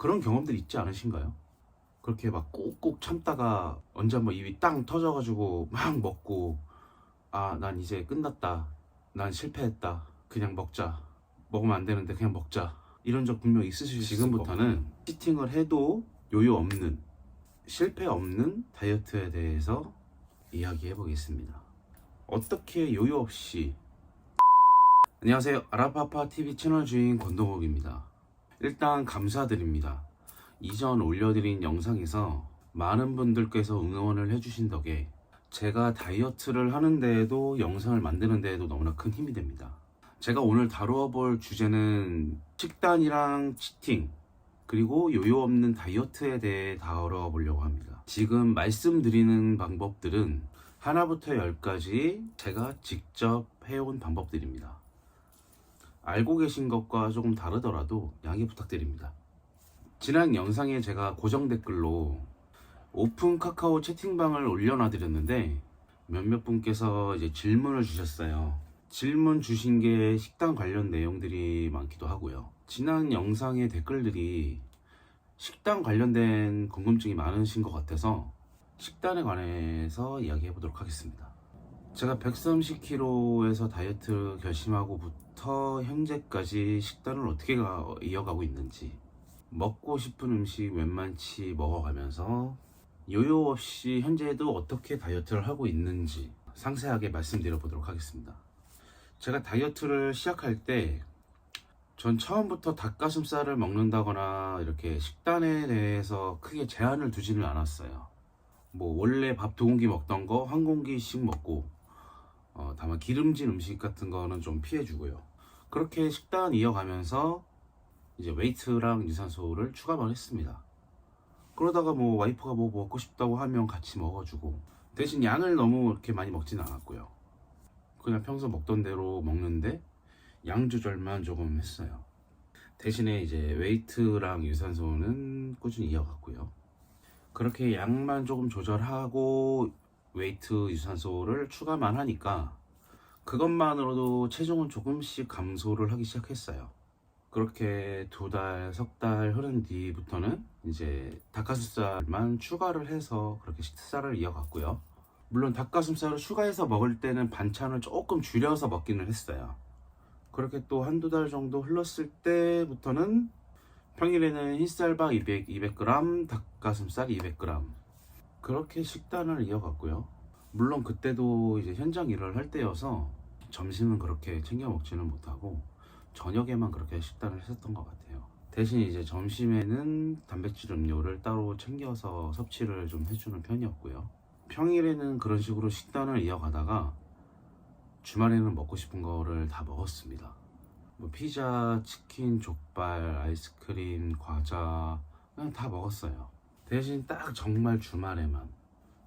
그런 경험들 있지 않으신가요? 그렇게 막 꾹꾹 참다가 언제 한번 입이 땅 터져가지고 막 먹고, 아, 난 이제 끝났다, 난 실패했다, 그냥 먹자, 먹으면 안 되는데 그냥 먹자, 이런 적 분명 있으실 수 있을 것 같아요. 지금부터는 치팅을 해도 요요 없는, 실패 없는 다이어트에 대해서 이야기해 보겠습니다. 어떻게 요요 없이. 안녕하세요, 아라파파TV 채널 주인 권동욱입니다. 일단 감사드립니다. 이전 올려드린 영상에서 많은 분들께서 응원을 해주신 덕에 제가 다이어트를 하는 데에도 영상을 만드는 데에도 너무나 큰 힘이 됩니다. 제가 오늘 다루어 볼 주제는 식단이랑 치팅, 그리고 요요 없는 다이어트에 대해 다뤄 보려고 합니다. 지금 말씀드리는 방법들은 하나부터 열까지 제가 직접 해온 방법들입니다. 알고 계신 것과 조금 다르더라도 양해 부탁드립니다. 지난 영상에 제가 고정 댓글로 오픈 카카오 채팅방을 올려놔 드렸는데 몇몇 분께서 이제 질문을 주셨어요. 질문 주신 게 식단 관련 내용들이 많기도 하고요. 지난 영상의 댓글들이 식단 관련된 궁금증이 많으신 것 같아서 식단에 관해서 이야기해 보도록 하겠습니다. 제가 130kg에서 다이어트 결심하고부터 현재까지 식단을 어떻게 이어가고 있는지, 먹고 싶은 음식 웬만치 먹어가면서 요요 없이 현재도 어떻게 다이어트를 하고 있는지 상세하게 말씀드려 보도록 하겠습니다. 제가 다이어트를 시작할 때 전 처음부터 닭가슴살을 먹는다거나 이렇게 식단에 대해서 크게 제한을 두지는 않았어요. 뭐 원래 밥 2공기 먹던 거 1공기씩 먹고, 다만 기름진 음식 같은 거는 좀 피해주고요. 그렇게 식단 이어가면서 이제 웨이트랑 유산소를 추가만 했습니다. 그러다가 뭐 와이프가 뭐 먹고 싶다고 하면 같이 먹어주고, 대신 양을 너무 이렇게 많이 먹진 않았고요. 그냥 평소 먹던 대로 먹는데 양 조절만 조금 했어요. 대신에 이제 웨이트랑 유산소는 꾸준히 이어갔고요. 그렇게 양만 조금 조절하고 웨이트 유산소를 추가만 하니까 그것만으로도 체중은 조금씩 감소를 하기 시작했어요. 그렇게 2달, 3달 흐른 뒤부터는 이제 닭가슴살만 추가를 해서 그렇게 식사를 이어갔고요. 물론 닭가슴살을 추가해서 먹을 때는 반찬을 조금 줄여서 먹기는 했어요. 그렇게 또 1~2달 정도 흘렀을 때부터는 평일에는 흰쌀밥 200g, 닭가슴살 200g, 그렇게 식단을 이어갔고요. 물론 그때도 이제 현장 일을 할 때여서 점심은 그렇게 챙겨 먹지는 못하고 저녁에만 그렇게 식단을 했었던 것 같아요. 대신 이제 점심에는 단백질 음료를 따로 챙겨서 섭취를 좀 해주는 편이었고요. 평일에는 그런 식으로 식단을 이어가다가 주말에는 먹고 싶은 거를 다 먹었습니다. 뭐 피자, 치킨, 족발, 아이스크림, 과자 그냥 다 먹었어요. 대신 딱 정말 주말에만,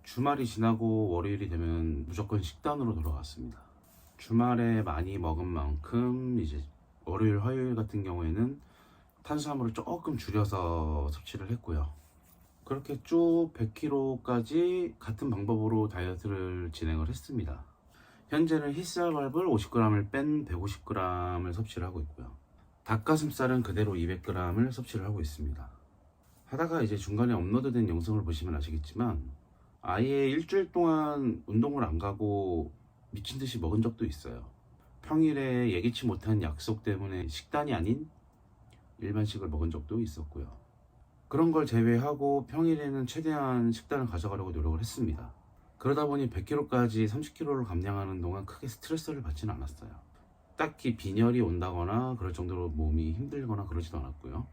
주말이 지나고 월요일이 되면 무조건 식단으로 돌아갔습니다. 주말에 많이 먹은 만큼 이제 월요일, 화요일 같은 경우에는 탄수화물을 조금 줄여서 섭취를 했고요. 그렇게 쭉 100kg까지 같은 방법으로 다이어트를 진행을 했습니다. 현재는 흰쌀밥을 50g을 뺀 150g을 섭취를 하고 있고요. 닭가슴살은 그대로 200g을 섭취를 하고 있습니다. 하다가 이제 중간에 업로드된 영상을 보시면 아시겠지만 아예 일주일 동안 운동을 안 가고 미친 듯이 먹은 적도 있어요. 평일에 예기치 못한 약속 때문에 식단이 아닌 일반식을 먹은 적도 있었고요. 그런 걸 제외하고 평일에는 최대한 식단을 가져가려고 노력을 했습니다. 그러다 보니 100kg까지 30kg를 감량하는 동안 크게 스트레스를 받지는 않았어요. 딱히 빈혈이 온다거나 그럴 정도로 몸이 힘들거나 그러지도 않았고요.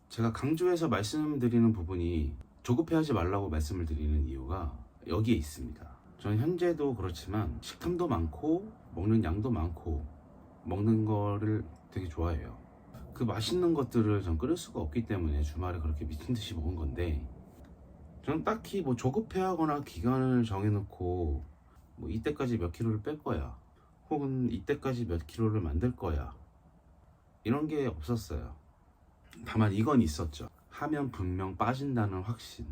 제가 강조해서 말씀드리는 부분이 조급해하지 말라고 말씀을 드리는 이유가 여기에 있습니다. 저는 현재도 그렇지만 식탐도 많고 먹는 양도 많고 먹는 거를 되게 좋아해요. 그 맛있는 것들을 전 끊을 수가 없기 때문에 주말에 그렇게 미친 듯이 먹은 건데, 저는 딱히 뭐 조급해하거나 기간을 정해놓고 뭐 이때까지 몇 킬로를 뺄 거야, 혹은 이때까지 몇 킬로를 만들 거야, 이런 게 없었어요. 다만 이건 있었죠. 하면 분명 빠진다는 확신.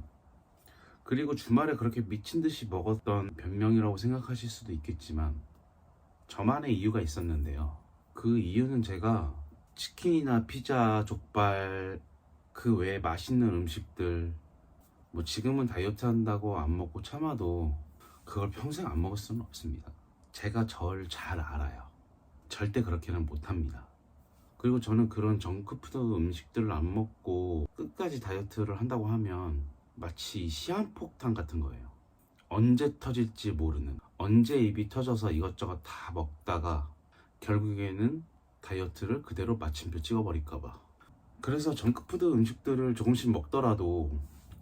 그리고 주말에 그렇게 미친 듯이 먹었던 변명이라고 생각하실 수도 있겠지만 저만의 이유가 있었는데요. 그 이유는 제가 치킨이나 피자, 족발 그 외에 맛있는 음식들, 뭐 지금은 다이어트 한다고 안 먹고 참아도 그걸 평생 안 먹을 수는 없습니다. 제가 저를 잘 알아요. 절대 그렇게는 못합니다. 그리고 저는 그런 정크푸드 음식들을 안 먹고 끝까지 다이어트를 한다고 하면 마치 시한폭탄 같은 거예요. 언제 터질지 모르는, 언제 입이 터져서 이것저것 다 먹다가 결국에는 다이어트를 그대로 마침표 찍어버릴까봐. 그래서 정크푸드 음식들을 조금씩 먹더라도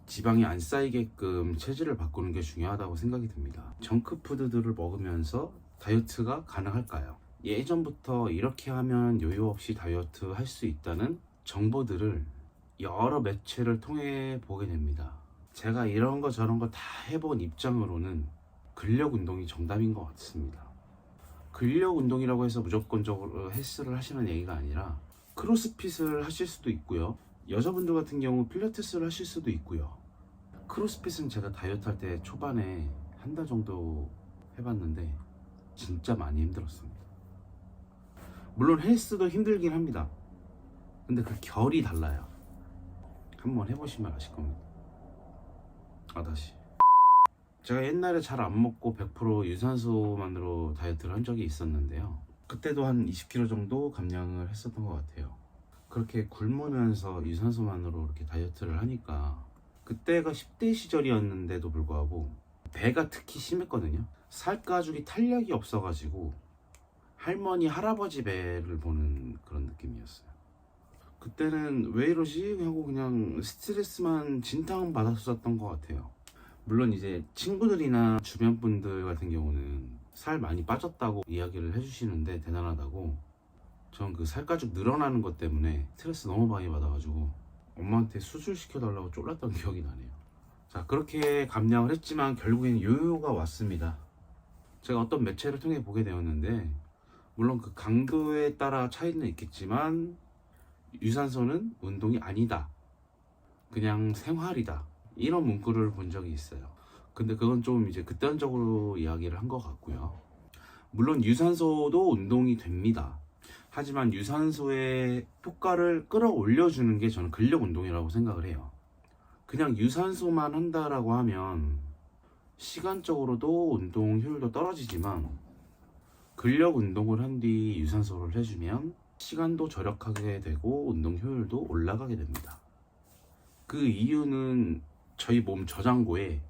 지방이 안 쌓이게끔 체질을 바꾸는 게 중요하다고 생각이 듭니다. 정크푸드들을 먹으면서 다이어트가 가능할까요? 예전부터 이렇게 하면 요요 없이 다이어트 할 수 있다는 정보들을 여러 매체를 통해 보게 됩니다. 제가 이런 거 저런 거 다 해본 입장으로는 근력 운동이 정답인 것 같습니다. 근력 운동이라고 해서 무조건적으로 헬스를 하시는 얘기가 아니라 크로스핏을 하실 수도 있고요. 여자분들 같은 경우 필라테스를 하실 수도 있고요. 크로스핏은 제가 다이어트 할 때 초반에 한 달 정도 해봤는데 진짜 많이 힘들었습니다. 물론 헬스도 힘들긴 합니다. 근데 그 결이 달라요. 한번 해보시면 아실 겁니다. 다시 제가 옛날에 잘 안 먹고 100% 유산소만으로 다이어트를 한 적이 있었는데요. 그때도 한 20kg 정도 감량을 했었던 것 같아요. 그렇게 굶으면서 유산소만으로 이렇게 다이어트를 하니까 그때가 10대 시절이었는데도 불구하고 배가 특히 심했거든요. 살가죽이 탄력이 없어가지고 할머니 할아버지 배를 보는 그런 느낌이었어요. 그때는 왜 이러지 하고 그냥 스트레스만 진탕 받았었던 것 같아요. 물론 이제 친구들이나 주변 분들 같은 경우는 살 많이 빠졌다고 이야기를 해주시는데 대단하다고. 전 그 살가죽 늘어나는 것 때문에 스트레스 너무 많이 받아가지고 엄마한테 수술 시켜달라고 쫄랐던 기억이 나네요. 자, 그렇게 감량을 했지만 결국엔 요요가 왔습니다. 제가 어떤 매체를 통해 보게 되었는데 물론 그 강도에 따라 차이는 있겠지만 유산소는 운동이 아니다, 그냥 생활이다, 이런 문구를 본 적이 있어요. 근데 그건 좀 이제 극단적으로 이야기를 한 것 같고요. 물론 유산소도 운동이 됩니다. 하지만 유산소의 효과를 끌어올려주는 게 저는 근력 운동이라고 생각을 해요. 그냥 유산소만 한다라고 하면 시간적으로도 운동 효율도 떨어지지만 근력 운동을 한 뒤 유산소를 해주면 시간도 절약하게 되고 운동 효율도 올라가게 됩니다. 그 이유는 저희 몸 저장고에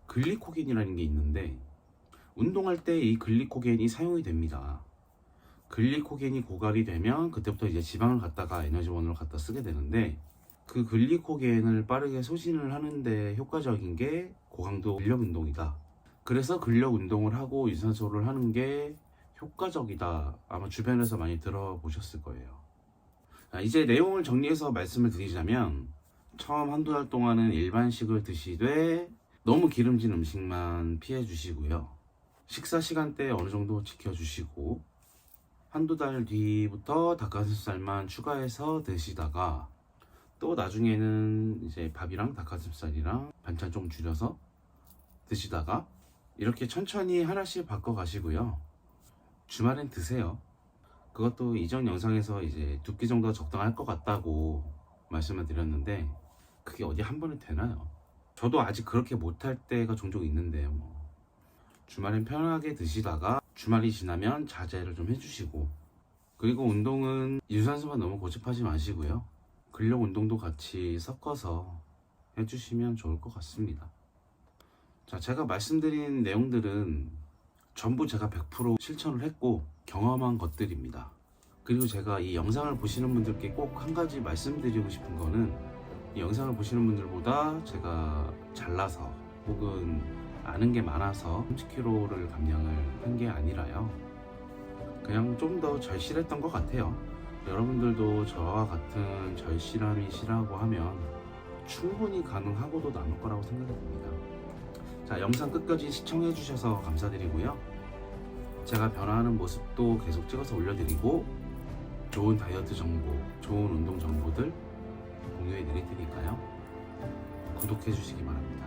글리코겐이라는 게 있는데 운동할 때 이 글리코겐이 사용이 됩니다. 글리코겐이 고갈이 되면 그때부터 이제 지방을 갖다가 에너지원으로 갖다 쓰게 되는데 그 글리코겐을 빠르게 소진을 하는데 효과적인 게 고강도 근력 운동이다. 그래서 근력 운동을 하고 유산소를 하는 게 효과적이다. 아마 주변에서 많이 들어보셨을 거예요. 이제 내용을 정리해서 말씀을 드리자면 처음 한두 달 동안은 일반식을 드시되 너무 기름진 음식만 피해 주시고요. 식사 시간대 어느 정도 지켜주시고 한두 달 뒤부터 닭가슴살만 추가해서 드시다가 또 나중에는 이제 밥이랑 닭가슴살이랑 반찬 좀 줄여서 드시다가 이렇게 천천히 하나씩 바꿔 가시고요. 주말엔 드세요. 그것도 이전 영상에서 이제 2끼 정도가 적당할 것 같다고 말씀을 드렸는데 그게 어디 한 번에 되나요? 저도 아직 그렇게 못할 때가 종종 있는데요. 주말엔 편하게 드시다가 주말이 지나면 자제를 좀 해주시고, 그리고 운동은 유산소만 너무 고집하지 마시고요. 근력 운동도 같이 섞어서 해주시면 좋을 것 같습니다. 자, 제가 말씀드린 내용들은 전부 제가 100% 실천을 했고 경험한 것들입니다. 그리고 제가 이 영상을 보시는 분들께 꼭 한 가지 말씀드리고 싶은 거는 이 영상을 보시는 분들보다 제가 잘나서 혹은 아는 게 많아서 30kg를 감량을 한 게 아니라요. 그냥 좀 더 절실했던 것 같아요. 여러분들도 저와 같은 절실함이 시라고 하면 충분히 가능하고도 남을 거라고 생각이 듭니다. 자, 영상 끝까지 시청해 주셔서 감사드리고요. 제가 변화하는 모습도 계속 찍어서 올려드리고 좋은 다이어트 정보, 좋은 운동 정보들 공유해 드릴 테니까요. 구독해 주시기 바랍니다.